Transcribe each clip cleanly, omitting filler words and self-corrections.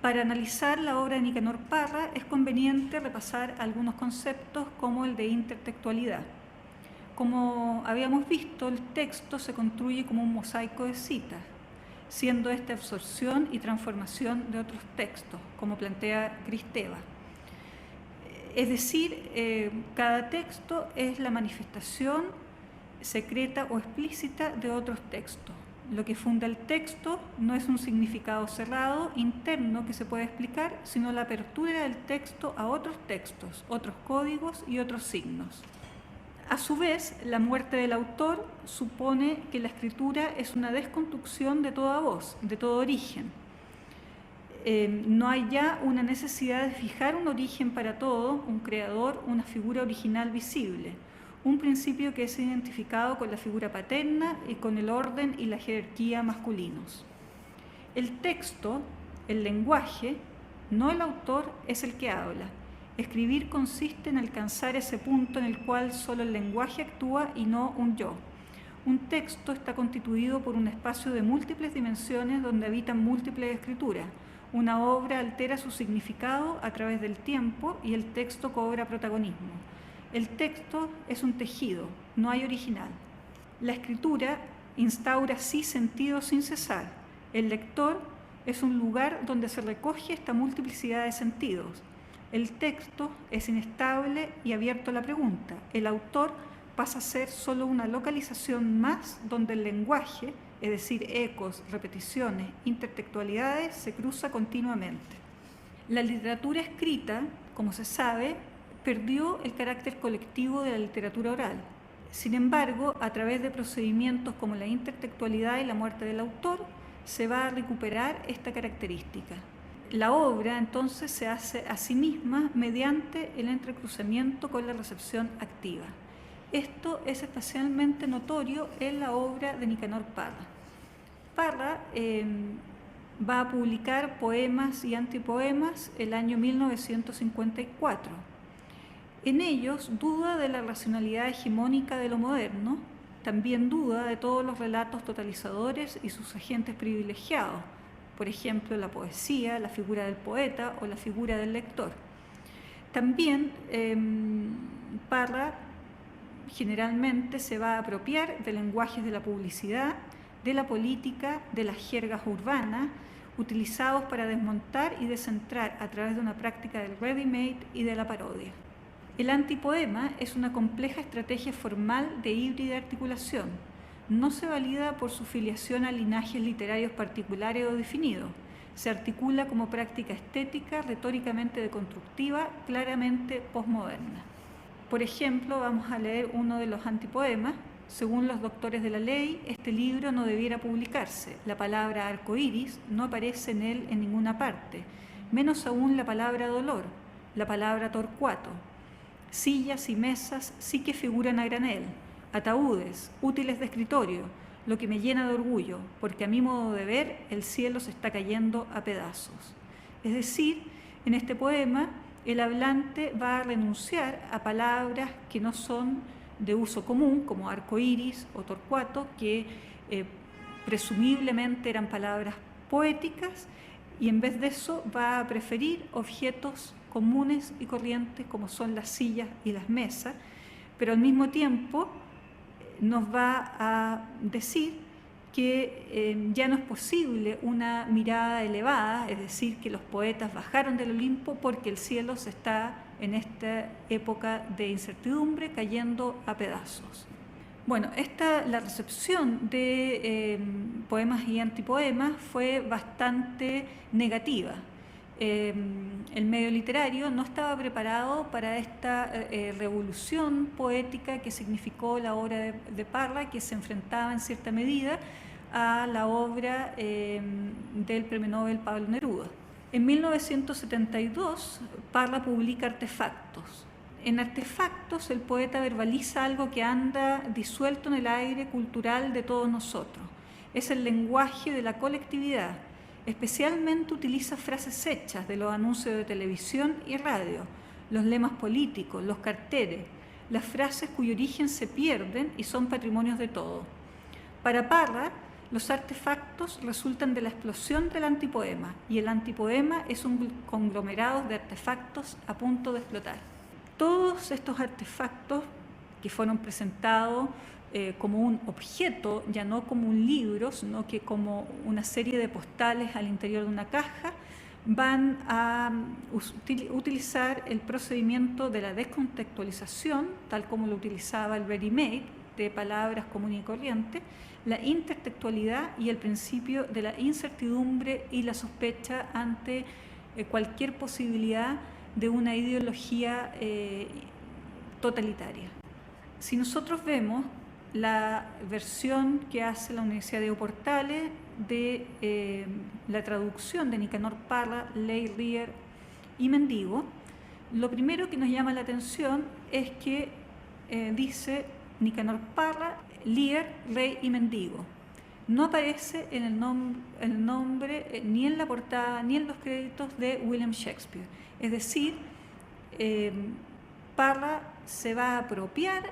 Para analizar la obra de Nicanor Parra es conveniente repasar algunos conceptos como el de intertextualidad. Como habíamos visto, el texto se construye como un mosaico de citas, siendo esta absorción y transformación de otros textos, como plantea Kristeva. Es decir, cada texto es la manifestación secreta o explícita de otros textos. Lo que funda el texto no es un significado cerrado, interno, que se puede explicar, sino la apertura del texto a otros textos, otros códigos y otros signos. A su vez, la muerte del autor supone que la escritura es una desconstrucción de toda voz, de todo origen. No hay ya una necesidad de fijar un origen para todo, un creador, una figura original visible, un principio que es identificado con la figura paterna y con el orden y la jerarquía masculinos. El texto, el lenguaje, no el autor, es el que habla. Escribir consiste en alcanzar ese punto en el cual solo el lenguaje actúa y no un yo. Un texto está constituido por un espacio de múltiples dimensiones donde habitan múltiples escrituras. Una obra altera su significado a través del tiempo y el texto cobra protagonismo. El texto es un tejido, no hay original. La escritura instaura sí sentido sin cesar. El lector es un lugar donde se recoge esta multiplicidad de sentidos. El texto es inestable y abierto a la pregunta. El autor pasa a ser solo una localización más donde el lenguaje, es decir, ecos, repeticiones, intertextualidades, se cruza continuamente. La literatura escrita, como se sabe, perdió el carácter colectivo de la literatura oral. Sin embargo, a través de procedimientos como la intertextualidad y la muerte del autor, se va a recuperar esta característica. La obra, entonces, se hace a sí misma mediante el entrecruzamiento con la recepción activa. Esto es especialmente notorio en la obra de Nicanor Parra. Parra va a publicar Poemas y antipoemas el año 1954. En ellos duda de la racionalidad hegemónica de lo moderno, también duda de todos los relatos totalizadores y sus agentes privilegiados, por ejemplo, la poesía, la figura del poeta o la figura del lector. También Parra generalmente se va a apropiar de lenguajes de la publicidad, de la política, de las jergas urbanas, utilizados para desmontar y descentrar a través de una práctica del ready-made y de la parodia. El antipoema es una compleja estrategia formal de híbrida articulación. No se valida por su filiación a linajes literarios particulares o definidos. Se articula como práctica estética, retóricamente deconstructiva, claramente posmoderna. Por ejemplo, vamos a leer uno de los antipoemas. Según los doctores de la ley, este libro no debiera publicarse. La palabra arcoíris no aparece en él en ninguna parte, menos aún la palabra dolor, la palabra torcuato. Sillas y mesas sí que figuran a granel, ataúdes, útiles de escritorio, lo que me llena de orgullo, porque a mi modo de ver el cielo se está cayendo a pedazos. Es decir, en este poema el hablante va a renunciar a palabras que no son de uso común, como arcoíris o torcuato, que presumiblemente eran palabras poéticas, y en vez de eso va a preferir objetos comunes y corrientes como son las sillas y las mesas, pero al mismo tiempo nos va a decir que ya no es posible una mirada elevada, es decir, que los poetas bajaron del Olimpo porque el cielo se está en esta época de incertidumbre cayendo a pedazos. Bueno, la recepción de poemas y antipoemas fue bastante negativa. El medio literario no estaba preparado para esta revolución poética que significó la obra de Parra, que se enfrentaba en cierta medida a la obra del premio Nobel Pablo Neruda. En 1972, Parra publica Artefactos. En Artefactos, el poeta verbaliza algo que anda disuelto en el aire cultural de todos nosotros. Es el lenguaje de la colectividad. Especialmente utiliza frases hechas de los anuncios de televisión y radio, los lemas políticos, los carteles, las frases cuyo origen se pierden y son patrimonios de todos. Para Parra, Los artefactos resultan de la explosión del antipoema, y el antipoema es un conglomerado de artefactos a punto de explotar. Todos estos artefactos que fueron presentados como un objeto, ya no como un libro, sino que como una serie de postales al interior de una caja, van a utilizar el procedimiento de la descontextualización, tal como lo utilizaba el ready-made, de palabras comunes y corrientes, la intertextualidad y el principio de la incertidumbre y la sospecha ante cualquier posibilidad de una ideología totalitaria. Si nosotros vemos la versión que hace la Universidad de Portales de la traducción de Nicanor Parra, Ley, Lear y Mendigo, lo primero que nos llama la atención es que dice Nicanor Parra, Lear, Rey y Mendigo. No aparece en el nombre ni en la portada ni en los créditos de William Shakespeare. Es decir, Parra se va a apropiar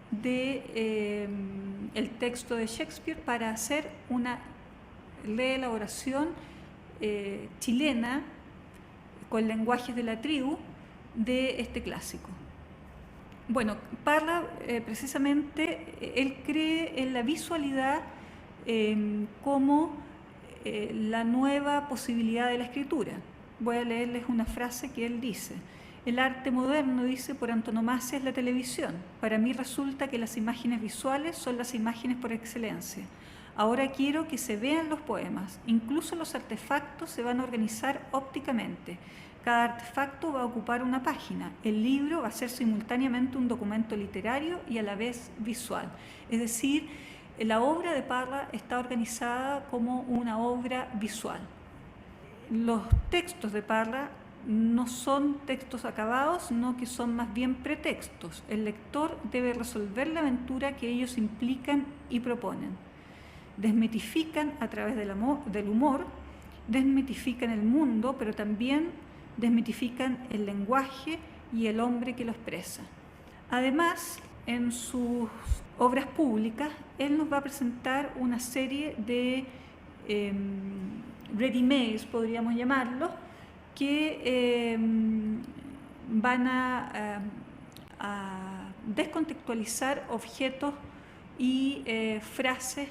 de el texto de Shakespeare para hacer una reelaboración chilena con lenguajes de la tribu de este clásico. Bueno, Parra precisamente, él cree en la visualidad como la nueva posibilidad de la escritura. Voy a leerles una frase que él dice. El arte moderno, dice, por antonomasia es la televisión. Para mí resulta que las imágenes visuales son las imágenes por excelencia. Ahora quiero que se vean los poemas. Incluso los artefactos se van a organizar ópticamente. Cada artefacto va a ocupar una página. El libro va a ser simultáneamente un documento literario y a la vez visual. Es decir, la obra de Parra está organizada como una obra visual. Los textos de Parra no son textos acabados, sino que son más bien pretextos. El lector debe resolver la aventura que ellos implican y proponen. Desmitifican a través del humor, desmitifican el mundo, pero también desmitifican el lenguaje y el hombre que lo expresa. Además, en sus obras públicas, él nos va a presentar una serie de ready-mades, podríamos llamarlos, que van a descontextualizar objetos y frases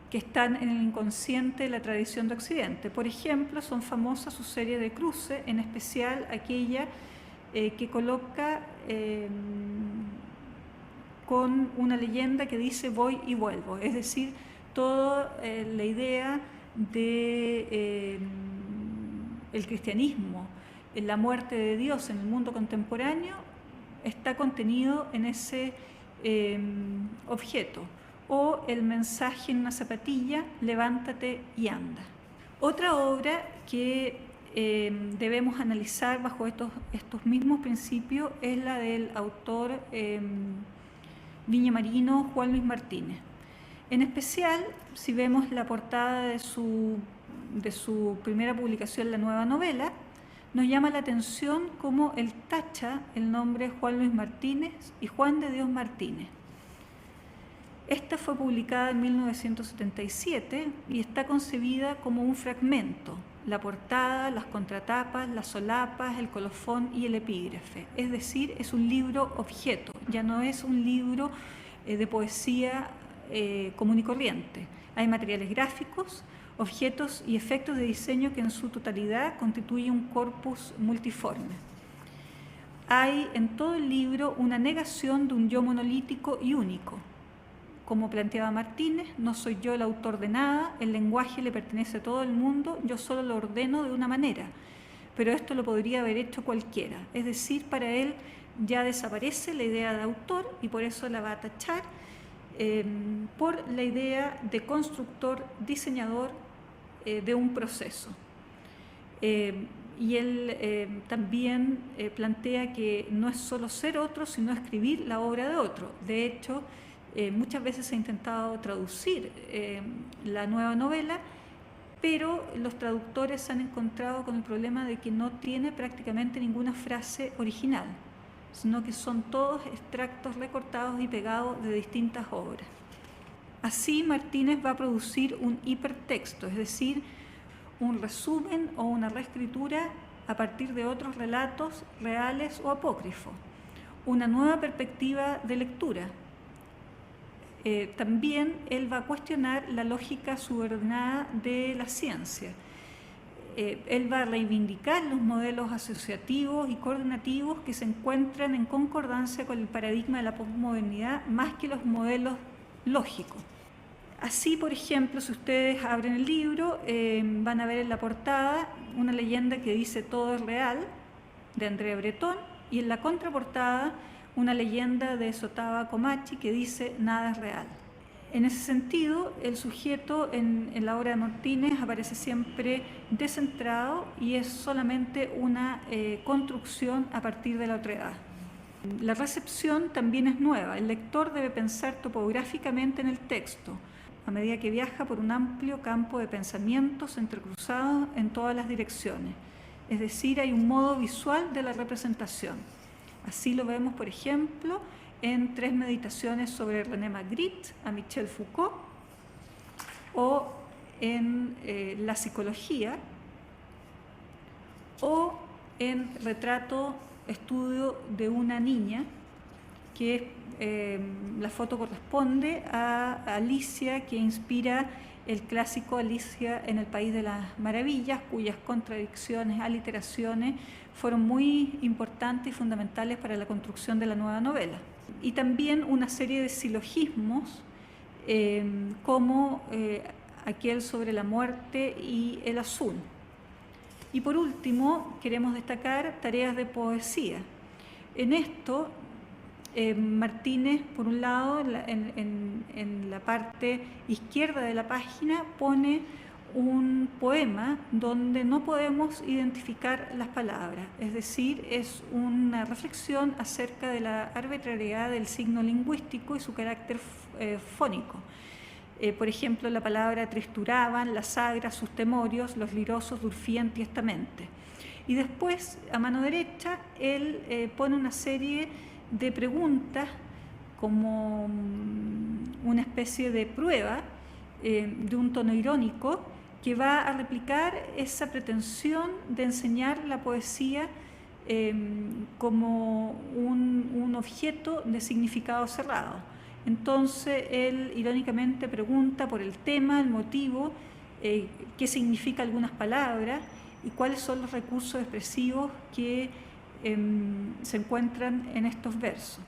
que están en el inconsciente de la tradición de Occidente. Por ejemplo, son famosas sus series de cruces, en especial aquella que coloca con una leyenda que dice voy y vuelvo, es decir, toda la idea de el cristianismo, la muerte de Dios en el mundo contemporáneo está contenido en ese objeto. O el mensaje en una zapatilla, levántate y anda. Otra obra que debemos analizar bajo estos mismos principios es la del autor viñamarino Juan Luis Martínez. En especial, si vemos la portada de su primera publicación, La Nueva Novela, nos llama la atención cómo él tacha el nombre Juan Luis Martínez y Juan de Dios Martínez. Esta fue publicada en 1977 y está concebida como un fragmento, la portada, las contratapas, las solapas, el colofón y el epígrafe. Es decir, es un libro objeto, ya no es un libro de poesía común y corriente. Hay materiales gráficos, objetos y efectos de diseño que en su totalidad constituyen un corpus multiforme. Hay en todo el libro una negación de un yo monolítico y único. Como planteaba Martínez, no soy yo el autor de nada, el lenguaje le pertenece a todo el mundo, yo solo lo ordeno de una manera, pero esto lo podría haber hecho cualquiera. Es decir, para él ya desaparece la idea de autor y por eso la va a tachar por la idea de constructor, diseñador de un proceso. Y él también plantea que no es solo ser otro, sino escribir la obra de otro. De hecho, muchas veces se ha intentado traducir la nueva novela, pero los traductores se han encontrado con el problema de que no tiene prácticamente ninguna frase original, sino que son todos extractos recortados y pegados de distintas obras. Así, Martínez va a producir un hipertexto, es decir, un resumen o una reescritura a partir de otros relatos reales o apócrifos, una nueva perspectiva de lectura. También él va a cuestionar la lógica subordinada de la ciencia. Él va a reivindicar los modelos asociativos y coordinativos que se encuentran en concordancia con el paradigma de la posmodernidad más que los modelos lógicos. Así, por ejemplo, si ustedes abren el libro, van a ver en la portada una leyenda que dice "Todo es real", de Andrea Breton, y en la contraportada una leyenda de Sotava Comachi que dice "Nada es real". En ese sentido, el sujeto en la obra de Martínez aparece siempre descentrado y es solamente una construcción a partir de la otredad. La recepción también es nueva. El lector debe pensar topográficamente en el texto, a medida que viaja por un amplio campo de pensamientos entrecruzados en todas las direcciones. Es decir, hay un modo visual de la representación. Así lo vemos, por ejemplo, en 3 meditaciones sobre René Magritte a Michel Foucault, o en La psicología, o en Retrato, estudio de una niña, que la foto corresponde a Alicia, que inspira el clásico Alicia en el País de las Maravillas, cuyas contradicciones, aliteraciones fueron muy importantes y fundamentales para la construcción de la nueva novela. Y también una serie de silogismos como aquel sobre la muerte y el azul. Y por último, queremos destacar tareas de poesía. En esto, Martínez, por un lado, en la parte izquierda de la página, pone un poema donde no podemos identificar las palabras, es decir, es una reflexión acerca de la arbitrariedad del signo lingüístico y su carácter fónico. Por ejemplo, la palabra tristuraban, las sagras, sus temorios, los lirosos durfían tiestamente. Y después, a mano derecha, él pone una serie de preguntas como una especie de prueba de un tono irónico que va a replicar esa pretensión de enseñar la poesía como un objeto de significado cerrado. Entonces él irónicamente pregunta por el tema, el motivo, qué significa algunas palabras y cuáles son los recursos expresivos que se encuentran en estos versos.